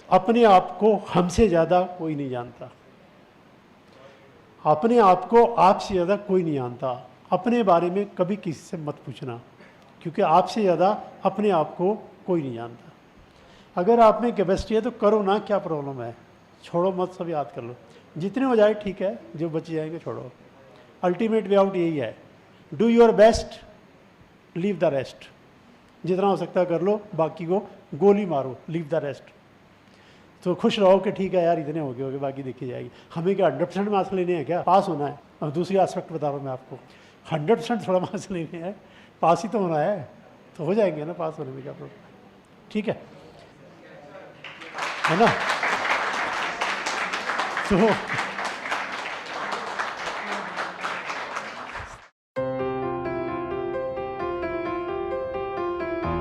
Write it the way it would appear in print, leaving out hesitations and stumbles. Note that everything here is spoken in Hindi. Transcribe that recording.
अपने आप को हमसे ज़्यादा कोई नहीं जानता, अपने आप को आपसे ज़्यादा कोई नहीं जानता। अपने बारे में कभी किसी से मत पूछना, क्योंकि आपसे ज़्यादा अपने आप को कोई नहीं जानता। अगर आप में कैपेसिटी है तो करो ना, क्या प्रॉब्लम है, छोड़ो मत, सब याद कर लो, जितने हो जाए ठीक है, जो बच जाएंगे छोड़ो। अल्टीमेट वे आउट यही है, do your best, leave the rest. जितना हो सकता है कर लो, बाकी को गोली मारो, लीव द रेस्ट। तो खुश रहो कि ठीक है यार, इतने हो गए बाकी देखी जाएगी। हमें क्या 100% मार्क्स लेने हैं क्या, पास होना है। अब दूसरी एस्पेक्ट बता रहा हूँ मैं आपको, 100% थोड़ा मार्क्स लेने हैं, पास ही तो होना है, तो हो जाएंगे ना, पास होने में क्या प्रॉब्लम, ठीक है ना। तो